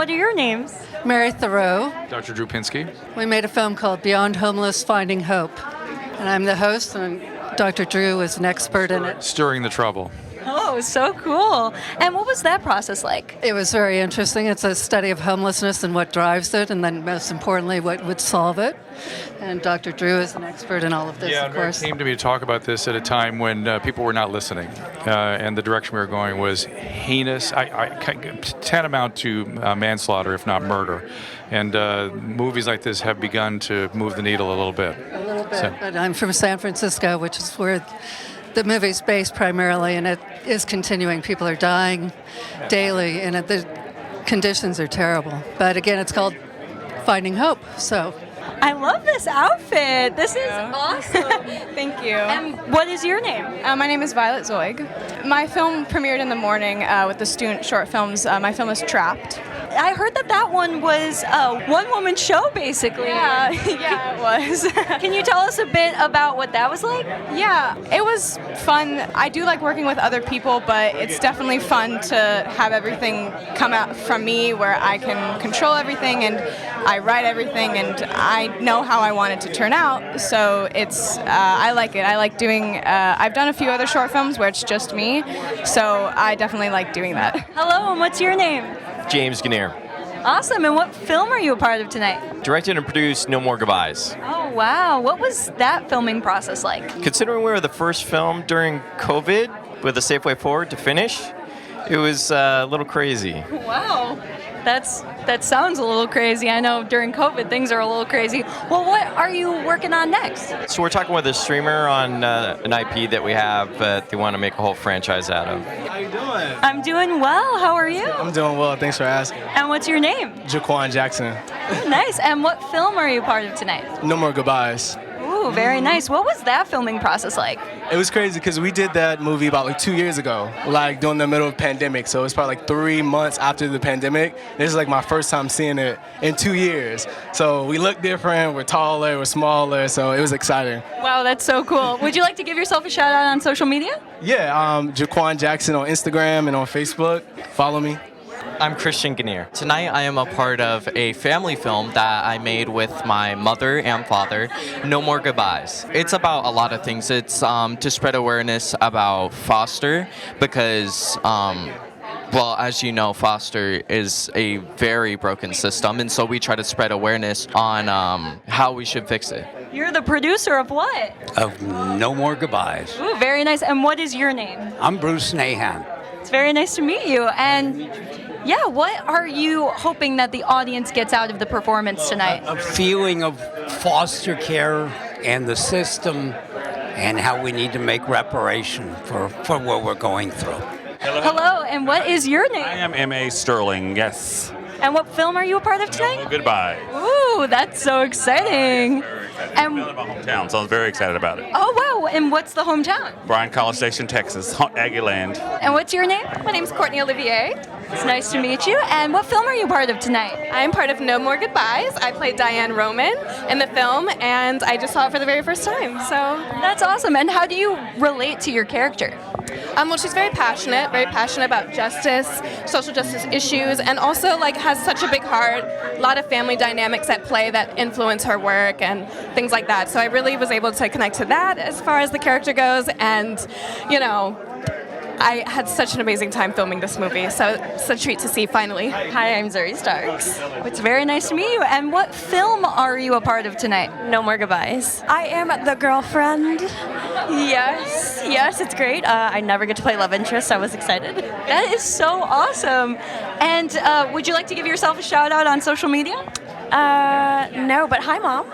what are your names? Mary Thoreau. Dr. Drew Pinsky. We made a film called Beyond Homeless, Finding Hope. And I'm the host, and Dr. Drew is an expert in it. Stirring the trouble. Oh, so cool. And what was that process like? It was very interesting. It's a study of homelessness and what drives it, and then most importantly, what would solve it. And Dr. Drew is an expert in all of this, Yeah, of course. Mary came to me to talk about this at a time when people were not listening, and the direction we were going was heinous, tantamount to manslaughter, if not murder. And movies like this have begun to move the needle a little bit. A little bit, but I'm from San Francisco, which is where the movie's based primarily, and it is continuing. People are dying daily, and the conditions are terrible. But again, it's called Finding Hope, so... I love this outfit. This is awesome. Thank you. And what is your name? My name is Violet Zoig. My film premiered in the morning with the student short films. My film is Trapped. I heard that one was a one-woman show, basically. Yeah, it was. Can you tell us a bit about what that was like? Yeah, it was fun. I do like working with other people, but it's definitely fun to have everything come out from me where I can control everything and I write everything and I know how I want it to turn out. So it's, I like it. I like doing, I've done a few other short films where it's just me, so I definitely like doing that. Hello, and what's your name? James Gannier. Awesome, and what film are you a part of tonight? Directed and produced No More Goodbyes. Oh, wow. What was that filming process like? Considering we were the first film during COVID with a safe way forward to finish, it was a little crazy. Wow. That sounds a little crazy. I know during COVID things are a little crazy. Well, what are you working on next? So we're talking with a streamer on an IP that we have that they want to make a whole franchise out of. How you doing? I'm doing well. How are you? I'm doing well. Thanks for asking. And what's your name? Jaquan Jackson. Nice. And what film are you part of tonight? No More Goodbyes. Ooh, very nice. What was that filming process like? It was crazy because we did that movie about like 2 years ago, like during the middle of the pandemic. So it was probably like 3 months after the pandemic. This is like my first time seeing it in 2 years. So we look different, we're taller, we're smaller, so it was exciting. Wow, that's so cool. Would you like to give yourself a shout out on social media? Yeah, Jaquan Jackson on Instagram and on Facebook. Follow me. I'm Christian Gannier. Tonight I am a part of a family film that I made with my mother and father, No More Goodbyes. It's about a lot of things. It's to spread awareness about foster because, well, as you know, foster is a very broken system, and so we try to spread awareness on how we should fix it. You're the producer of what? Of No More Goodbyes. Ooh, very nice. And what is your name? I'm Bruce Nahan. It's very nice to meet you. And yeah, what are you hoping that the audience gets out of the performance tonight? A feeling of foster care and the system and how we need to make reparation for what we're going through. Hello, and what is your name? I am M.A. Sterling, yes. And what film are you a part of tonight? Goodbye. Ooh, that's so exciting. And my hometown, so I was very excited about it. Oh, wow. And what's the hometown? Bryan College Station, Texas, Aggie Land. And what's your name? My name's Courtney Olivier. It's nice to meet you. And what film are you part of tonight? I'm part of No More Goodbyes. I played Diane Roman in the film, and I just saw it for the very first time. So that's awesome. And how do you relate to your character? Well, she's very passionate about justice, social justice issues, and also like has such a big heart. A lot of family dynamics at play that influence her work and things like that. So I really was able to connect to that as far as the character goes, and you know, I had such an amazing time filming this movie, so it's a treat to see finally. Hi, I'm Zuri Starks. It's very nice to meet you. And what film are you a part of tonight? No More Goodbyes. I am the girlfriend. Yes, it's great. I never get to play love interest, so I was excited. That is so awesome. And would you like to give yourself a shout out on social media? No, but hi, Mom.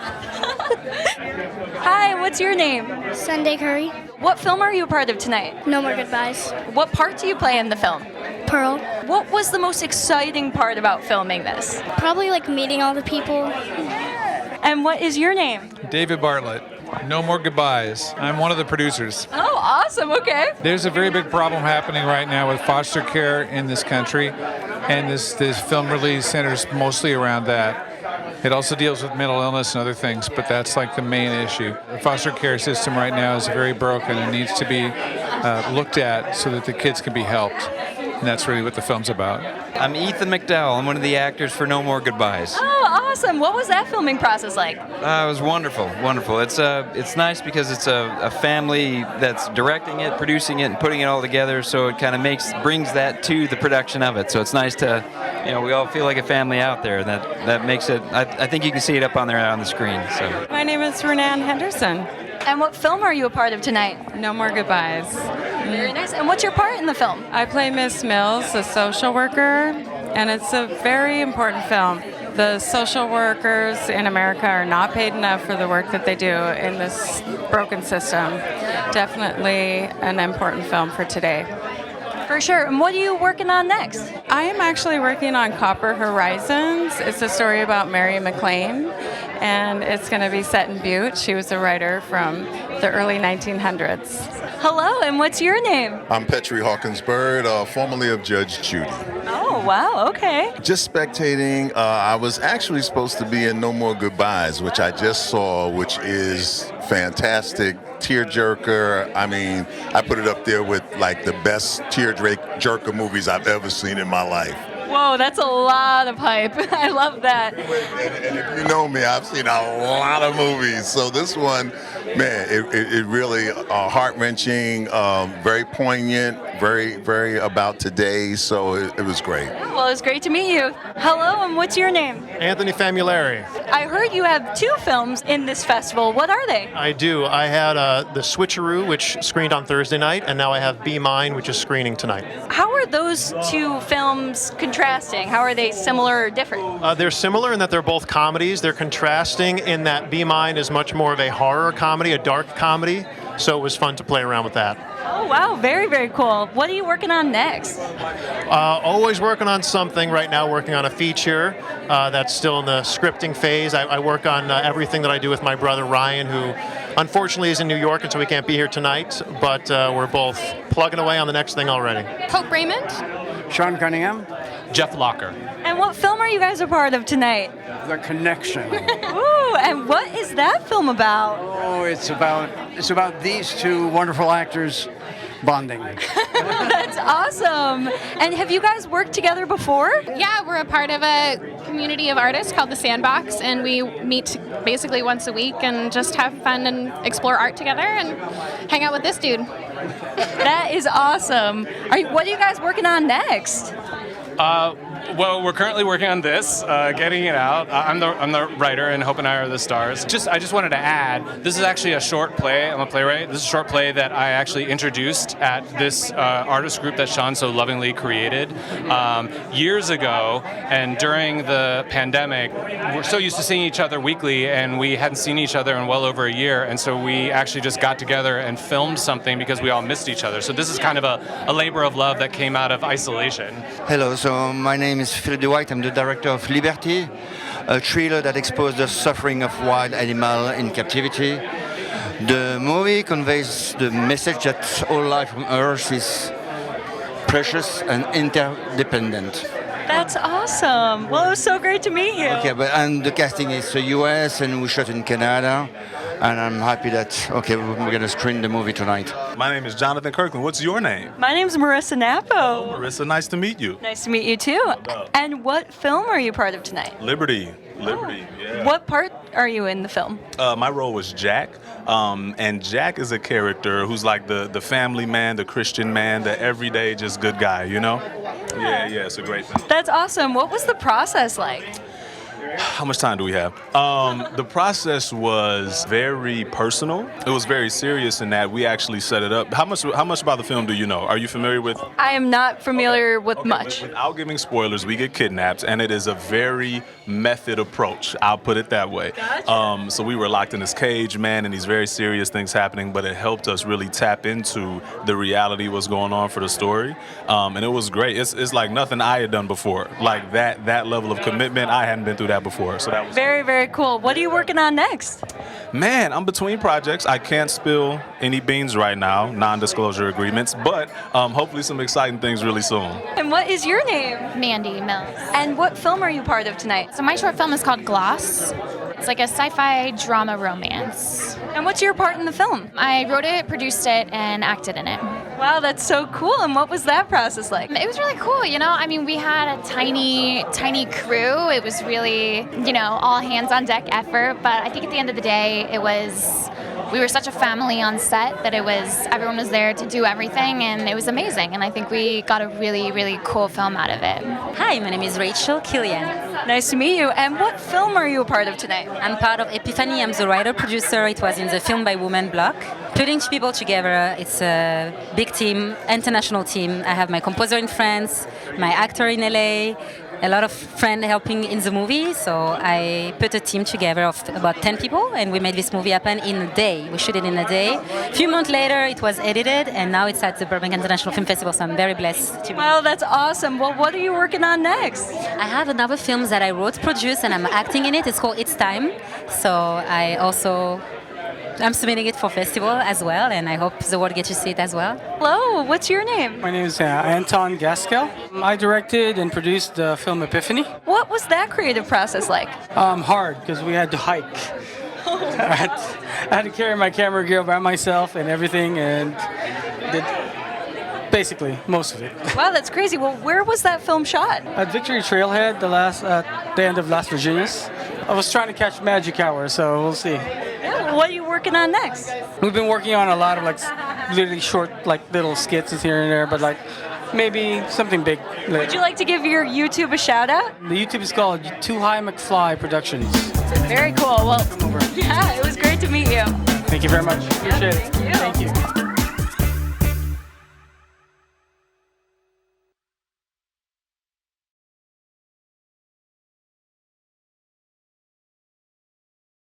Hi, what's your name? Sunday Curry. What film are you a part of tonight? No More Goodbyes. What part do you play in the film? Pearl. What was the most exciting part about filming this? Probably like meeting all the people. And what is your name? David Bartlett. No More Goodbyes. I'm one of the producers. Oh, awesome. Okay. There's a very big problem happening right now with foster care in this country, and this film really centers mostly around that. It also deals with mental illness and other things, but that's like the main issue. The foster care system right now is very broken and needs to be looked at so that the kids can be helped. And that's really what the film's about. I'm Ethan McDowell. I'm one of the actors for No More Goodbyes. Oh, awesome. What was that filming process like? It was wonderful, wonderful. It's nice because it's a family that's directing it, producing it, and putting it all together. So it kind of brings that to the production of it. So it's nice to, we all feel like a family out there. That makes it. I think you can see it up on there on the screen. So. My name is Renan Henderson. And what film are you a part of tonight? No More Goodbyes. Very nice. And what's your part in the film? I play Miss Mills, a social worker, and it's a very important film. The social workers in America are not paid enough for the work that they do in this broken system. Definitely an important film for today. For sure. And what are you working on next? I am actually working on Copper Horizons. It's a story about Mary McLean, and it's going to be set in Butte. She was a writer from the early 1900s. Hello, and what's your name? I'm Petrie Hawkins Bird, formerly of Judge Judy. Oh, wow, okay. Just spectating. I was actually supposed to be in No More Goodbyes, which I just saw, which is fantastic. Tearjerker. I mean, I put it up there with like the best tearjerker movies I've ever seen in my life. Whoa, that's a lot of hype. I love that. And if you know me, I've seen a lot of movies. So this one, man, it really heart-wrenching, very poignant, very, very about today. So it was great. Well, it's great to meet you. Hello, and what's your name? Anthony Famulari. I heard you have 2 films in this festival. What are they? I do. I had The Switcheroo, which screened on Thursday night, and now I have Be Mine, which is screening tonight. How are those 2 films contrasting? How are they similar or different? They're similar in that they're both comedies. They're contrasting in that Be Mine is much more of a horror comedy, a dark comedy, so it was fun to play around with that. Oh, wow. Very, very cool. What are you working on next? Always working on something. Right now working on a feature that's still in the scripting phase. I work on everything that I do with my brother Ryan, who unfortunately is in New York and so we can't be here tonight, but we're both plugging away on the next thing already. Hope Raymond. Sean Cunningham. Jeff Locker. And what film are you guys a part of tonight? The Connection. Ooh, and what is that film about? Oh, it's about these 2 wonderful actors bonding. That's awesome. And have you guys worked together before? Yeah, we're a part of a community of artists called The Sandbox, and we meet basically once a week and just have fun and explore art together and hang out with this dude. That is awesome. What are you guys working on next? Well, we're currently working on this, getting it out. I'm the writer, and Hope and I are the stars. I just wanted to add, this is actually a short play. I'm a playwright. This is a short play that I actually introduced at this artist group that Sean so lovingly created years ago. And during the pandemic, we're so used to seeing each other weekly, and we hadn't seen each other in well over a year. And so we actually just got together and filmed something because we all missed each other. So this is kind of a labor of love that came out of isolation. Hello, so my name is Philip DeWhite. I'm the director of Liberty, a thriller that explores the suffering of wild animals in captivity. The movie conveys the message that all life on Earth is precious and interdependent. That's awesome. Well, it was so great to meet you. Okay, and the casting is the US and we shot in Canada. And I'm happy that, we're going to screen the movie tonight. My name is Jonathan Kirkland. What's your name? My name's Marissa Nappo. Oh, Marissa, nice to meet you. Nice to meet you too. And what film are you part of tonight? Liberty, yeah. What part are you in the film? My role was Jack, and Jack is a character who's like the family man, the Christian man, the everyday just good guy, you know? Yeah, it's a great thing. That's awesome. What was the process like? How much time do we have? The process was very personal. It was very serious in that we actually set it up. How much about the film do you know? Are you familiar with? I am not familiar with much. Without giving spoilers, we get kidnapped, and it is a very method approach. I'll put it that way. Gotcha. So we were locked in this cage, man, and these very serious things happening, but it helped us really tap into the reality what's going on for the story. And it was great. It's like nothing I had done before. Like that level of commitment, I hadn't been through that before. So that was very, very cool. What are you working on next? Man, I'm between projects. I can't spill any beans right now, non-disclosure agreements, but hopefully some exciting things really soon. And what is your name? Mandy Mills. And what film are you part of tonight? So my short film is called Gloss. It's like a sci-fi drama romance. And what's your part in the film? I wrote it, produced it, and acted in it. Wow, that's so cool. And what was that process like? It was really cool, you know. I mean, we had a tiny crew. It was really, you know, all hands on deck effort. But I think at the end of the day, we were such a family on set that everyone was there to do everything, and it was amazing. And I think we got a really, really cool film out of it. Hi, my name is Rachel Killian. Nice to meet you. And what film are you a part of tonight? I'm part of Epiphany. I'm the writer-producer. It was in the Film by Women block. Putting two people together, it's a big team, international team. I have my composer in France, my actor in LA, a lot of friends helping in the movie. So I put a team together of about 10 people, and we made this movie happen in a day. We shot it in a day. A few months later, it was edited, and now it's at the Burbank International Film Festival, so I'm very blessed to be. Well, that's awesome. Well, what are you working on next? I have another film that I wrote, produced, and I'm acting in it. It's called It's Time. So I'm submitting it for festival as well, and I hope the world gets to see it as well. Hello, what's your name? My name is Anton Gaskell. I directed and produced the film Epiphany. What was that creative process like? Hard, because we had to hike. I had to carry my camera gear by myself and everything, and did basically most of it. Wow, that's crazy. Well, where was that film shot? At Victory Trailhead, the end of Las Virginias. I was trying to catch magic hour, so we'll see. Yeah, what are you working on next? We've been working on a lot of literally short little skits here and there, but maybe something big later. Would you like to give your YouTube a shout out? The YouTube is called Too High McFly Productions. Very cool. Well, yeah, it was great to meet you. Thank you very much. Appreciate it. Thank you.